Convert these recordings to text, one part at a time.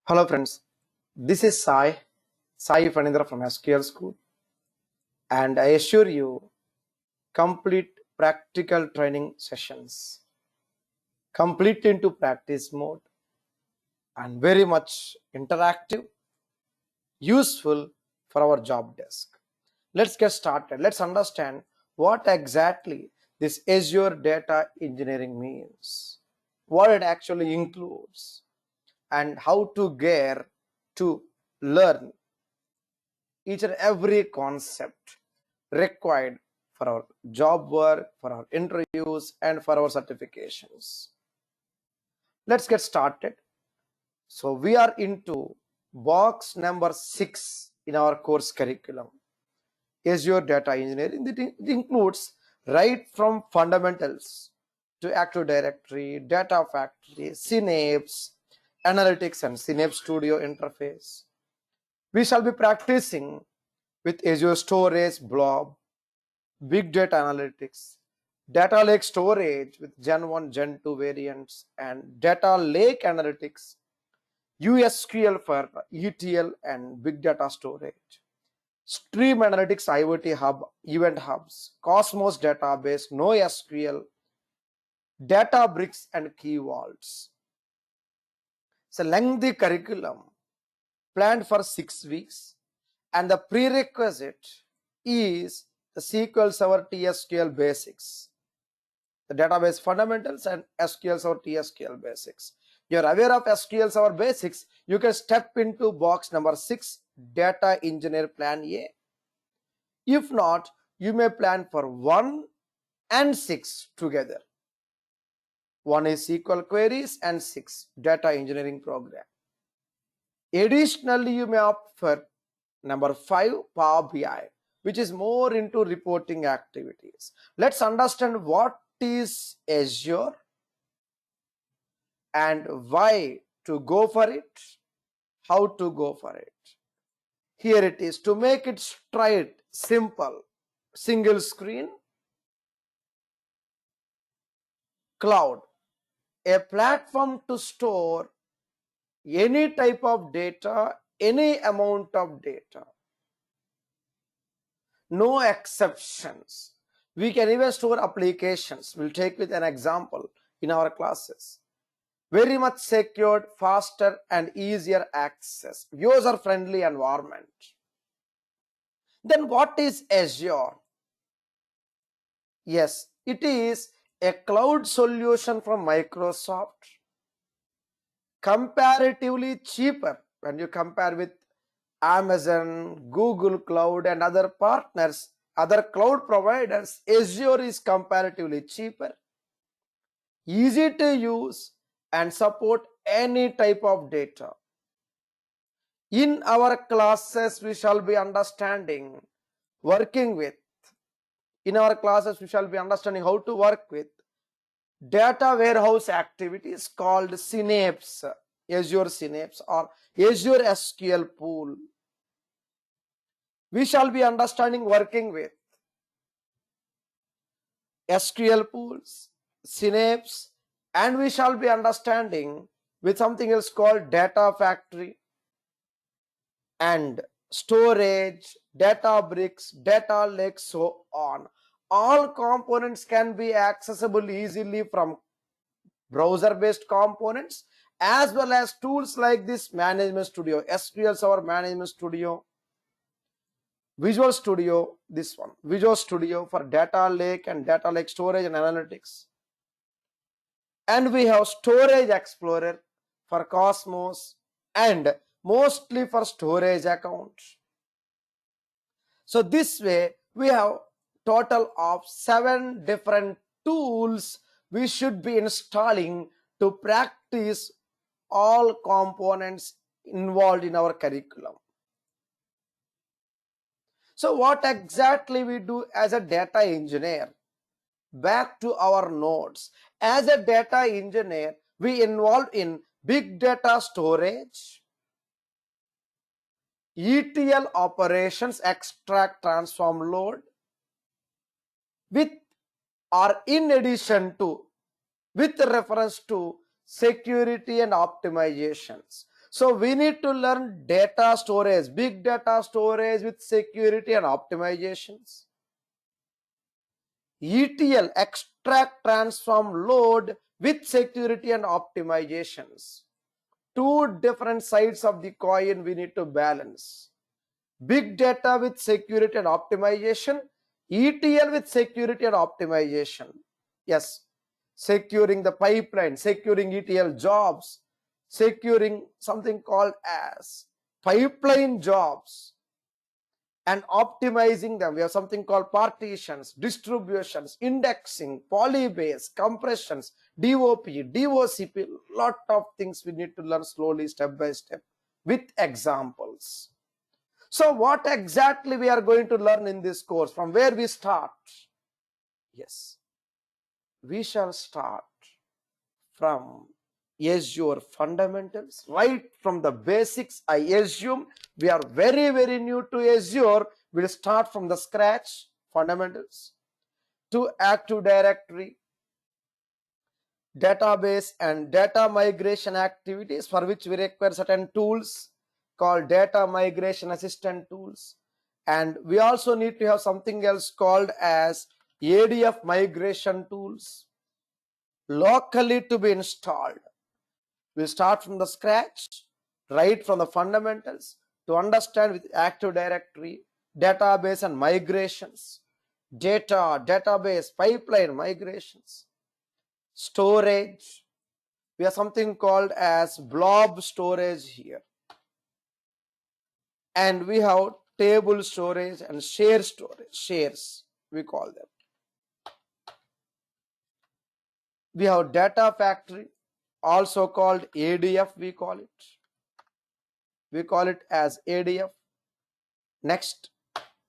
Hello friends, this is Sai Fanindra from SQL School, and I assure you complete practical training sessions, complete into practice mode and very much interactive, useful for our job desk. Let's get started. Let's understand what exactly this Azure Data Engineering means, what it actually includes, and how to gear to learn each and every concept required for our job work, for our interviews, and for our certifications. Let's get started. So we are into box number 6 in our course curriculum, Azure Data Engineering. It includes right from fundamentals to Active Directory, Data Factory, Synapse, Analytics, and Synapse Studio interface. We shall be practicing with Azure Storage, BLOB, Big Data Analytics, Data Lake Storage with Gen 1, Gen 2 variants, and Data Lake Analytics, U-SQL for ETL and Big Data Storage, Stream Analytics IoT Hub, Event Hubs, Cosmos Database, NoSQL, Databricks, and Key Vaults. It's a lengthy curriculum planned for 6 weeks, and the prerequisite is the SQL Server TSQL basics, the database fundamentals, and SQL Server TSQL basics. You're aware of SQL Server basics, you can step into box number 6, Data Engineer Plan A. If not, you may plan for 1 and 6 together. 1 is SQL queries and 6 data engineering program. Additionally, you may opt for number 5, Power BI, which is more into reporting activities. Let's understand what is Azure and why to go for it, how to go for it. Here it is. To make it straight, simple, single screen, cloud, a platform to store any type of data, any amount of data. No exceptions. We can even store applications. We'll take with an example in our classes. Very much secured, faster, and easier access. User-friendly environment. Then what is Azure? Yes, it is a cloud solution from Microsoft. Comparatively cheaper when you compare with Amazon, Google Cloud, and other partners, other cloud providers. Azure is comparatively cheaper, easy to use, and support any type of data. In our classes, we shall be understanding working with. In our classes, we shall be understanding how to work with data warehouse activities called Synapse, Azure Synapse, or Azure SQL pool. We shall be understanding working with SQL pools, Synapse, and we shall be understanding with something else called Data Factory and storage, Databricks, Data Lake, so on. All components can be accessible easily from browser-based components as well as tools like this Management Studio, SQL Server Management Studio, Visual Studio, this one, Visual Studio for Data Lake and Data Lake Storage and Analytics. And we have Storage Explorer for Cosmos and mostly for storage accounts. So this way we have total of 7 different tools we should be installing to practice all components involved in our curriculum. So what exactly we do as a data engineer? Back to our notes. As a data engineer, we involved in big data storage, ETL operations, extract, transform, load, with or in addition to, with reference to security and optimizations. So we need to learn data storage, big data storage with security and optimizations. ETL, extract, transform, load with security and optimizations. Two different sides of the coin we need to balance. Big data with security and optimization, ETL with security and optimization. Yes, securing the pipeline, securing ETL jobs, securing something called as pipeline jobs, and optimizing them. We have something called partitions, distributions, indexing, polybase, compressions, DOP, DOCP, lot of things we need to learn slowly, step by step, with examples. So what exactly we are going to learn in this course? From where we start? Yes, we shall start from Azure Fundamentals, right from the basics. I assume we are very, very new to Azure. We'll start from the scratch, fundamentals, to Active Directory, database and data migration activities, for which we require certain tools called data migration assistant tools. And we also need to have something else called as ADF migration tools locally to be installed. We start from the scratch, right from the fundamentals, to understand with Active Directory, database and migrations, data, database, pipeline migrations, storage. We have something called as BLOB storage here. And we have table storage and share storage, shares we call them. We have data factory, also called ADF, we call it. We call it as ADF. Next,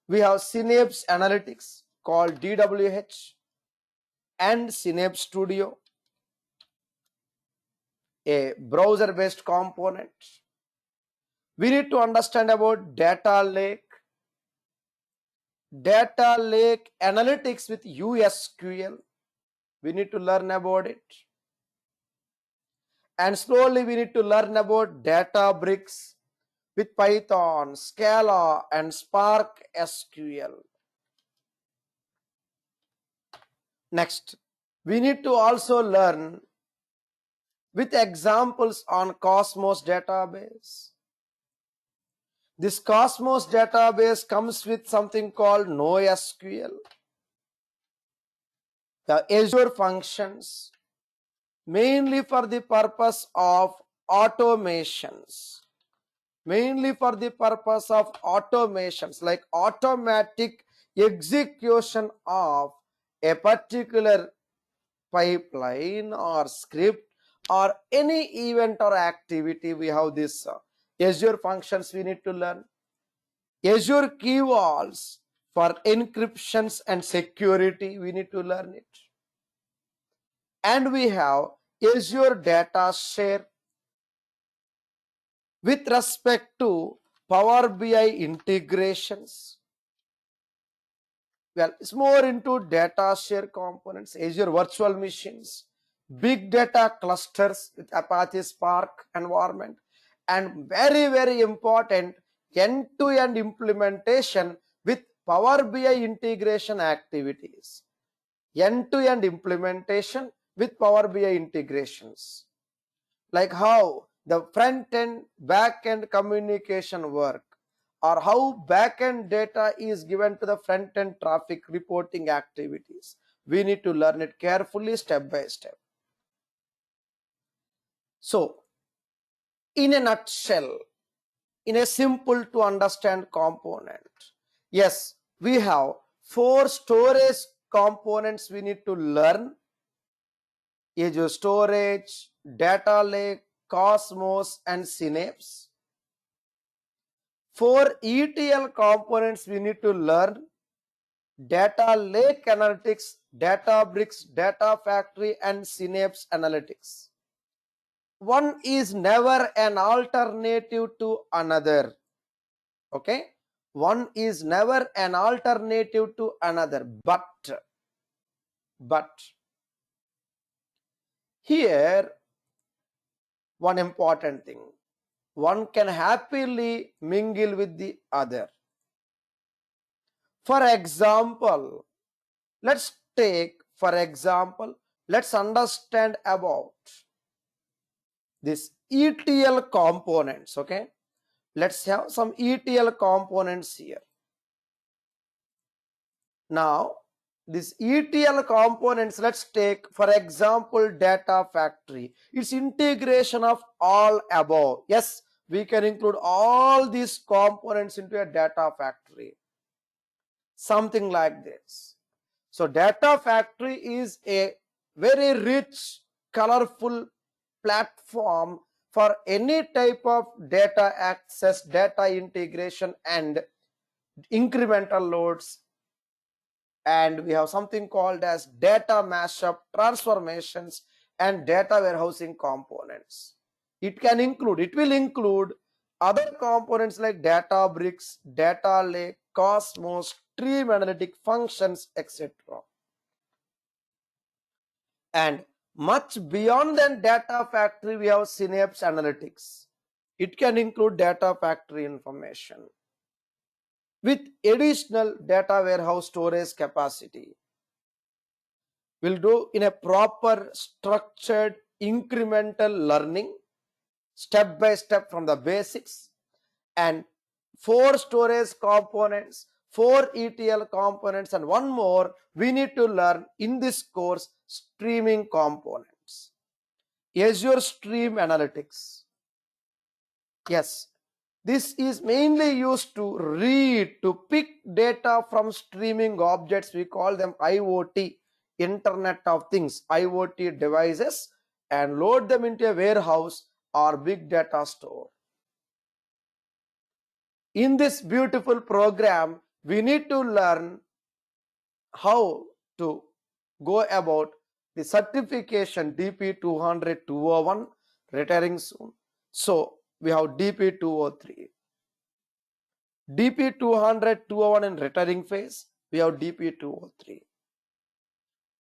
we have Synapse Analytics, called DWH, and Synapse Studio, a browser-based component. We need to understand about data lake analytics with U-SQL. We need to learn about it. And slowly we need to learn about Databricks with Python, Scala, and Spark SQL. Next, we need to also learn with examples on Cosmos database. This Cosmos database comes with something called NoSQL, the Azure functions, mainly for the purpose of automations. Like automatic execution of a particular pipeline or script or any event or activity. We have this Azure functions we need to learn. Azure key vaults for encryptions and security, we need to learn it. And we have Azure DataShare with respect to Power BI integrations. Well, it's more into DataShare components, Azure virtual machines, big data clusters with Apache Spark environment, and very, very important, end-to-end implementation with Power BI integration activities. End-to-end implementation with Power BI integrations. Like how the front-end, back-end communication work, or how back-end data is given to the front-end traffic reporting activities. We need to learn it carefully, step by step. So, in a nutshell, in a simple to understand component, yes, we have 4 storage components we need to learn: Azure Storage, Data Lake, Cosmos, and Synapse. 4 ETL components we need to learn: Data Lake Analytics, Databricks, Data Factory, and Synapse Analytics. One is never an alternative to another. Okay? One is never an alternative to another. But here, one important thing. one can happily mingle with the other. For example, let's understand about this ETL components. Okay, let's have some ETL components here. Now, this ETL components, let's take for example data factory. It's integration of all above. Yes, we can include all these components into a data factory. Something like this. So data factory is a very rich, colorful platform for any type of data access, data integration, and incremental loads. And we have something called as data mashup, transformations, and data warehousing components. It will include other components like Databricks, data lake, Cosmos, stream analytic functions, etc. And much beyond than data factory, we have Synapse analytics. It can include data factory information with additional data warehouse storage capacity. We'll do in a proper structured incremental learning, step by step from the basics, and 4 storage components, 4 ETL components, and one more we need to learn in this course, streaming components. Azure Stream Analytics. Yes, this is mainly used to pick data from streaming objects. We call them IoT, Internet of Things, IoT devices, and load them into a warehouse or big data store. In this beautiful program, we need to learn how to go about the certification DP200-201 retiring soon. So we have DP203. DP200-201 in retiring phase, we have DP203.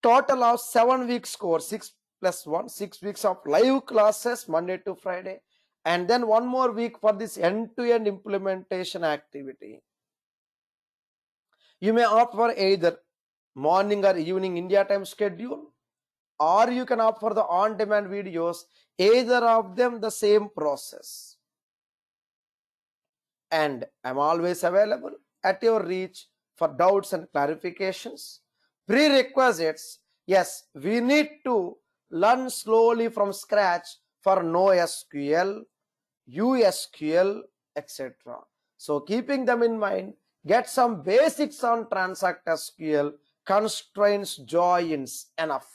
Total of 7 weeks course, 6 plus 1, 6 weeks of live classes Monday to Friday, and then 1 more week for this end-to-end implementation activity. You may opt for either morning or evening India time schedule, or you can opt for the on-demand videos, either of them the same process. And I'm always available at your reach for doubts and clarifications. Prerequisites, yes, we need to learn slowly from scratch for NoSQL, U-SQL, etc. So keeping them in mind, get some basics on transact SQL, constraints, joins, enough.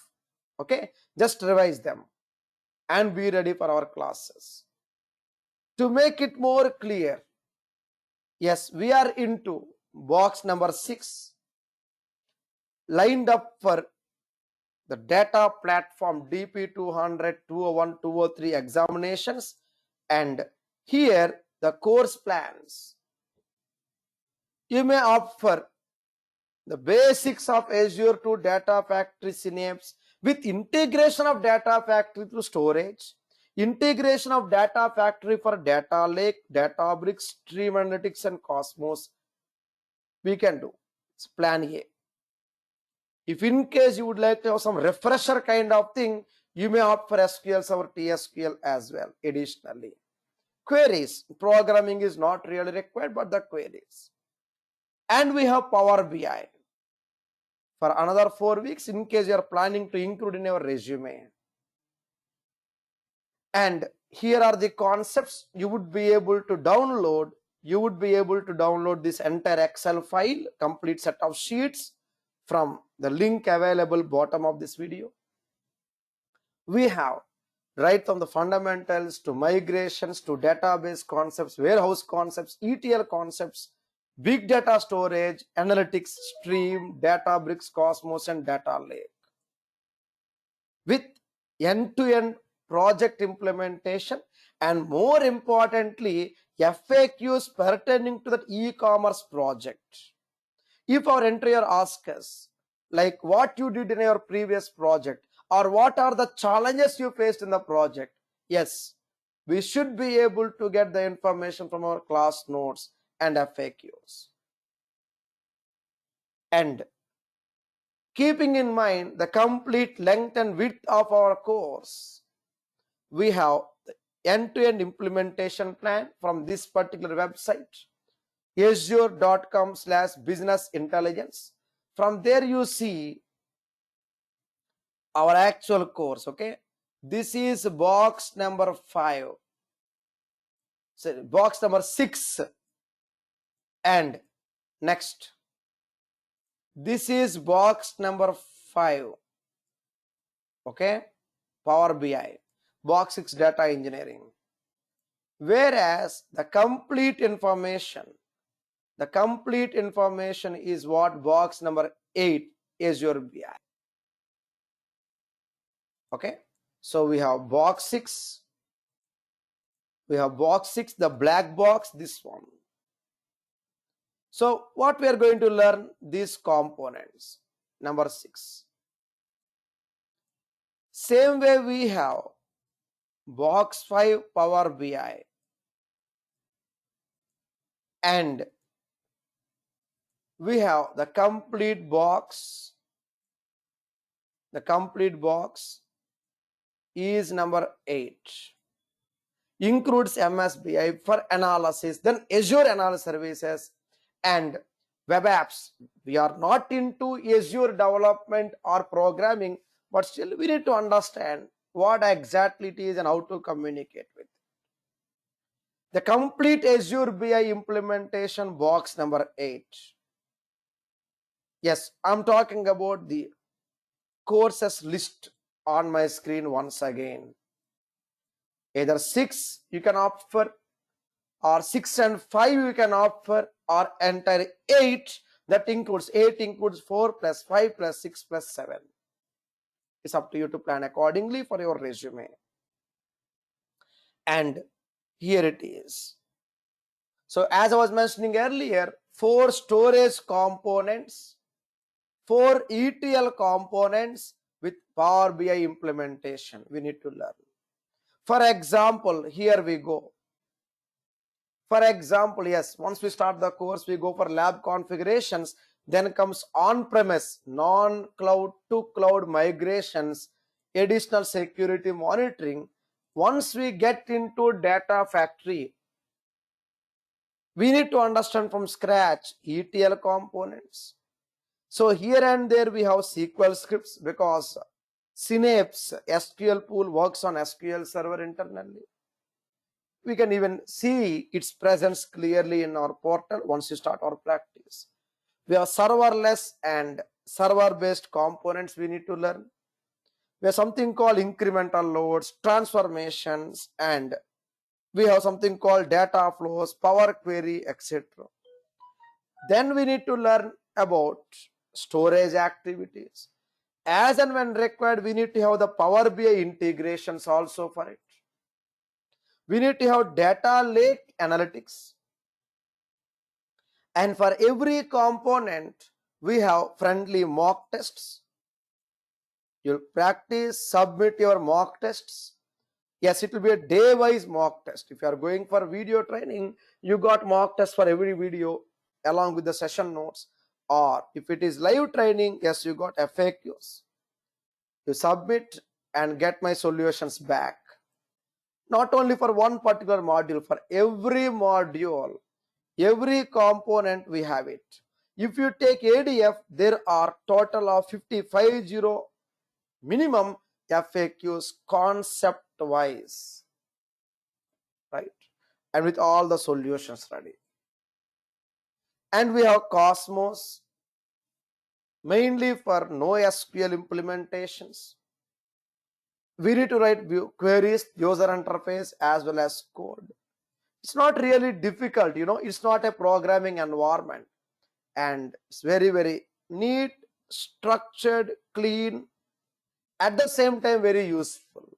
Okay, just revise them and be ready for our classes. To make it more clear, yes, we are into box number 6, lined up for the data platform DP200, 201, 203 examinations, and here the course plans. You may opt for the basics of Azure to Data Factory Synapse with integration of Data Factory through storage, integration of Data Factory for data lake, Databricks, stream analytics, and Cosmos. We can do. It's plan A. If in case you would like to have some refresher kind of thing, you may opt for SQL or TSQL as well. Additionally, queries, programming is not really required, but the queries. And we have Power BI for another 4 weeks in case you are planning to include in your resume. And here are the concepts you would be able to download. You would be able to download this entire Excel file, complete set of sheets from the link available bottom of this video. We have right from the fundamentals to migrations to database concepts, warehouse concepts, ETL concepts, big data storage, analytics, stream, Databricks, Cosmos, and data lake. With end-to-end project implementation, and more importantly, FAQs pertaining to that e-commerce project. If our interviewer asks us, like what you did in your previous project, or what are the challenges you faced in the project, yes, we should be able to get the information from our class notes and FAQs. And keeping in mind the complete length and width of our course, we have the end-to-end implementation plan from this particular website, azure.com/business intelligence. From there you see our actual course. Okay, this is box number 5, so box number 6, and next this is box number 5. Okay, Power BI, box 6, data engineering. Whereas the complete information is what? Box number 8, Azure BI. Okay, so we have box 6, the black box, this one. So what we are going to learn, these components, number 6. Same way we have box 5, Power BI, and we have the complete box. The complete box is number 8. Includes MSBI for analysis, then Azure Analysis Services and web apps. We are not into Azure development or programming, but still we need to understand what exactly it is and how to communicate with it. The complete Azure BI implementation, box number 8. Yes, I'm talking about the courses list on my screen once again. Either 6 you can opt for, or 6 and 5 you can opt for, or entire 8. That includes 8 includes 4 plus 5 plus 6 plus 7. It's up to you to plan accordingly for your resume. And here it is. So as I was mentioning earlier, 4 storage components, 4 ETL components with Power BI implementation we need to learn. For example, here we go. For example, yes, once we start the course, we go for lab configurations, then comes on-premise, non-cloud to cloud migrations, additional security monitoring. Once we get into data factory, we need to understand from scratch ETL components. So here and there we have SQL scripts, because Synapse SQL pool works on SQL server internally. We can even see its presence clearly in our portal once you start our practice. We have serverless and server-based components we need to learn. We have something called incremental loads, transformations, and we have something called data flows, Power Query, etc. Then we need to learn about storage activities. As and when required, we need to have the Power BI integrations also for it. We need to have data lake analytics. And for every component, we have friendly mock tests. You'll practice, submit your mock tests. Yes, it will be a day-wise mock test. If you are going for video training, you got mock tests for every video along with the session notes. Or if it is live training, yes, you got FAQs. You submit and get my solutions back. Not only for one particular module, for every module, every component we have it. If you take ADF, there are total of 50 minimum FAQs concept-wise, right? And with all the solutions ready. And we have Cosmos, mainly for NoSQL implementations. We need to write queries, user interface, as well as code. It's not really difficult, it's not a programming environment. And it's very, very neat, structured, clean, at the same time very useful.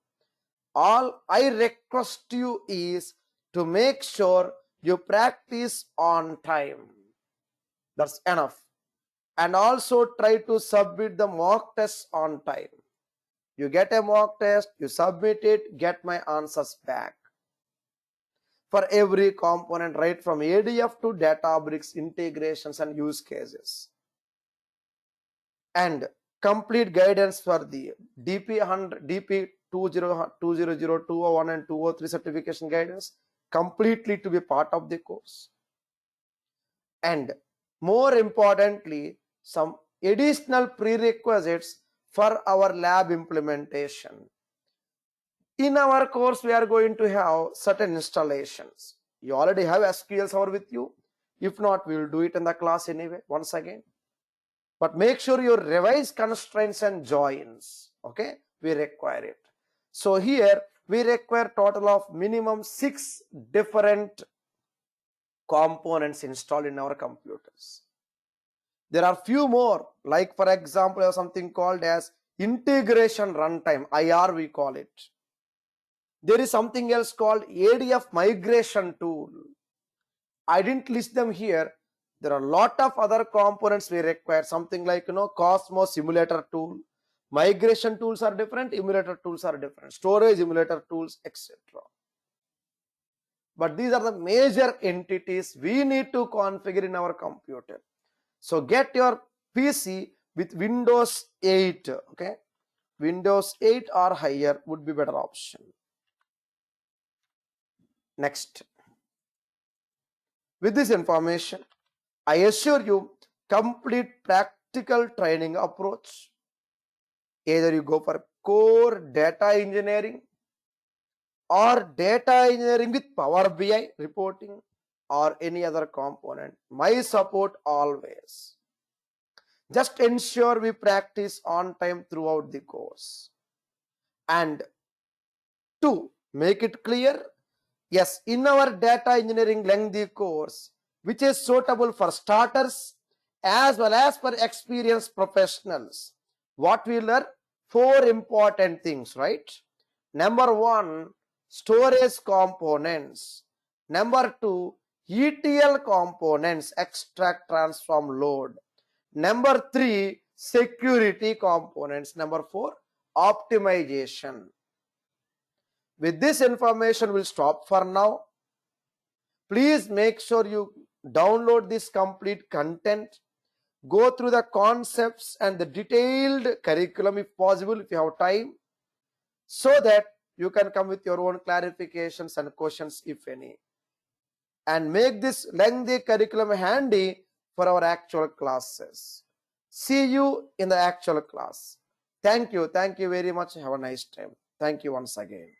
All I request you is to make sure you practice on time. That's enough. And also try to submit the mock tests on time. You get a mock test, you submit it, get my answers back. for every component, right from ADF to Databricks integrations and use cases. And complete guidance for the DP 200, 201 and 203 certification guidance completely to be part of the course. And more importantly, some additional prerequisites for our lab implementation. In our course, we are going to have certain installations. You already have SQL Server with you. If not, we will do it in the class anyway, once again. But make sure you revise constraints and joins. Okay, we require it. So here we require total of minimum 6 different components installed in our computers. There are few more, like for example, we have something called as integration runtime, IR we call it. There is something else called ADF migration tool. I didn't list them here. There are a lot of other components we require, something like Cosmos simulator tool. Migration tools are different, emulator tools are different, storage emulator tools, etc. But these are the major entities we need to configure in our computer. So get your PC with Windows 8, okay? Windows 8 or higher would be better option. Next. With this information, I assure you complete practical training approach. Either you go for core data engineering or data engineering with Power BI reporting or any other component. My support always. Just ensure we practice on time throughout the course. And to make it clear, yes, in our data engineering lengthy course, which is suitable for starters as well as for experienced professionals, what we learn? 4 important things, right? Number 1, storage components. Number 2, ETL components, extract, transform, load. Number 3, security components. Number 4, optimization. With this information, we'll stop for now. Please make sure you download this complete content. Go through the concepts and the detailed curriculum if possible, if you have time, so that you can come with your own clarifications and questions if any. And make this lengthy curriculum handy for our actual classes. See you in the actual class. Thank you. Thank you very much. Have a nice time. Thank you once again.